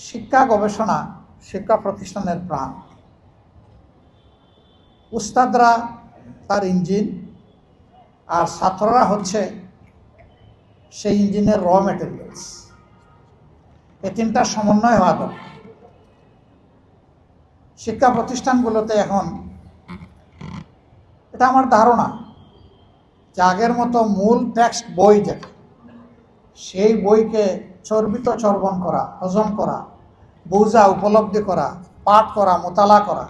শিক্ষা গবেষণা শিক্ষা প্রতিষ্ঠানের প্রাণ। উস্তাদরা তার ইঞ্জিন, আর ছাত্ররা হচ্ছে সেই ইঞ্জিনের র ম্যাটেরিয়ালস। এই তিনটার সমন্বয় হওয়া দরকার। শিক্ষা প্রতিষ্ঠানগুলোতে এখন এটা আমার ধারণা যে আগের মতো মূল টেক্সট বই যেটা, সেই বইকে চর্বিত চর্বণ করা, হজম করা, বোঝা, উপলব্ধি করা, পাঠ করা, মোতালা করা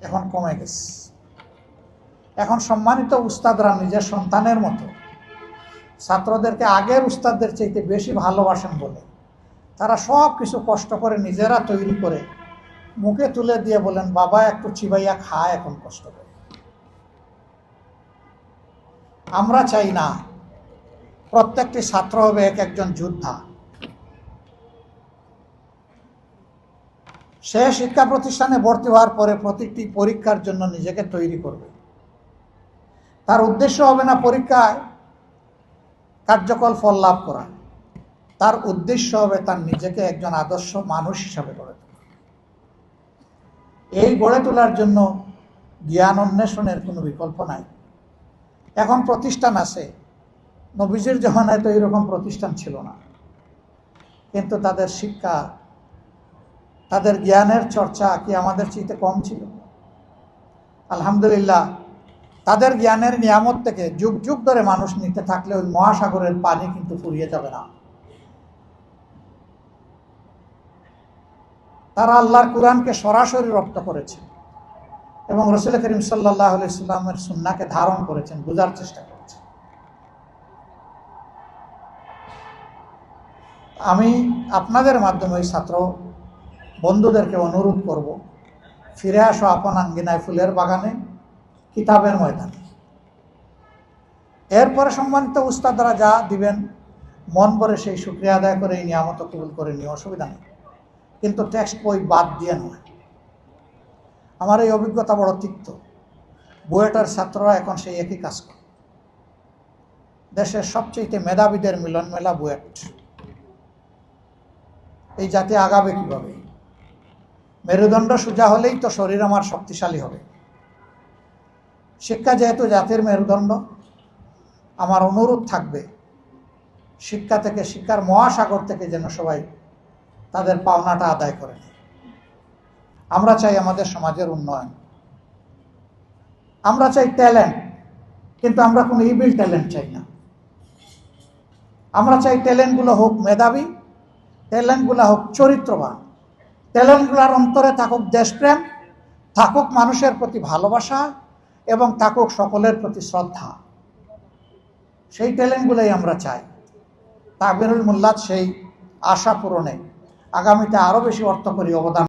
এখন কমে গেছে। এখন সম্মানিত উস্তাদরা নিজের সন্তানের মতো ছাত্রদেরকে আগের উস্তাদদের চাইতে বেশি ভালোবাসেন বলে তারা সব কিছু কষ্ট করে নিজেরা তৈরি করে মুখে তুলে দিয়ে বলেন, বাবা একটু চিবাইয়া খায় এখন কষ্ট করে। আমরা চাই না প্রত্যেকটি ছাত্র হবে এক একজন যোদ্ধা। সে শিক্ষা প্রতিষ্ঠানে ভর্তি হওয়ার পরে প্রতিটি পরীক্ষার জন্য নিজেকে তৈরি করবে। তার উদ্দেশ্য হবে না পরীক্ষায় কার্যকর ফল লাভ করা, তার উদ্দেশ্য হবে তার নিজেকে একজন আদর্শ মানুষ হিসাবে গড়ে তোলা। এই গড়ে তোলার জন্য জ্ঞান অন্বেষণের কোনো বিকল্প নাই। এখন প্রতিষ্ঠান আছে, নবীজির জামানায় তো এইরকম প্রতিষ্ঠান ছিল না, কিন্তু তাদের শিক্ষা, তাদের জ্ঞানের চর্চা কি আমাদের চাইতে কম ছিল? আলহামদুলিল্লাহ, তাদের জ্ঞানের নিয়ামত থেকে যুগ যুগ ধরে মানুষ নিতে থাকলে ওই মহাসাগরের পানি কিন্তু ফুরিয়ে যাবে না। তারা আল্লাহর কুরআনকে সরাসরি রপ্ত করেছে এবং রাসূল করিম সাল্লাল্লাহু আলাইহি সাল্লামের সুন্নাহকে ধারণ করেছেন, বোঝার চেষ্টা করেছেন। আমি আপনাদের মাধ্যমে ওই ছাত্র বন্ধুদেরকে অনুরোধ করব, ফিরে আসো আপন আঙ্গিনায়, ফুলের বাগানে, কিতাবের ময়দানে। এরপরে সম্মানিত উস্তাদরা যা দিবেন মন ভরে সেই শুকরিয়া আদায় করে এই নিয়ামত কবুল করে নিয়ে অসুবিধা নেই, কিন্তু টেক্সট বই বাদ দিয়ে নয়। আমার এই অভিজ্ঞতা বড় তিক্ত। বুয়েটার ছাত্ররা এখন সেই একই কাজ করে। দেশের সবচেয়ে মেধাবীদের মিলন মেলা বুয়েট। এই জাতি আগাবে কিভাবে? মেরুদণ্ড সোজা হলেই তো শরীর আমার শক্তিশালী হবে। শিক্ষা যেহেতু জাতির মেরুদণ্ড, আমার অনুরোধ থাকবে শিক্ষা থেকে, শিক্ষার মহাসাগর থেকে যেন সবাই তাদের পাওনাটা আদায় করে নেয়। আমরা চাই আমাদের সমাজের উন্নয়ন, আমরা চাই ট্যালেন্ট, কিন্তু আমরা কোনো ইভিল ট্যালেন্ট চাই না। আমরা চাই ট্যালেন্টগুলো হোক মেধাবী, ট্যালেন্টগুলো হোক চরিত্রবান, ট্যালেন্টগুলোর অন্তরে থাকুক দেশপ্রেম, থাকুক মানুষের প্রতি ভালোবাসা এবং থাকুক সকলের প্রতি শ্রদ্ধা। সেই ট্যালেন্টগুলোই আমরা চাই। তাকবীরুল মিল্লাত সেই আশা পূরণে আগামীতে আরও বেশি অর্থকরী অবদান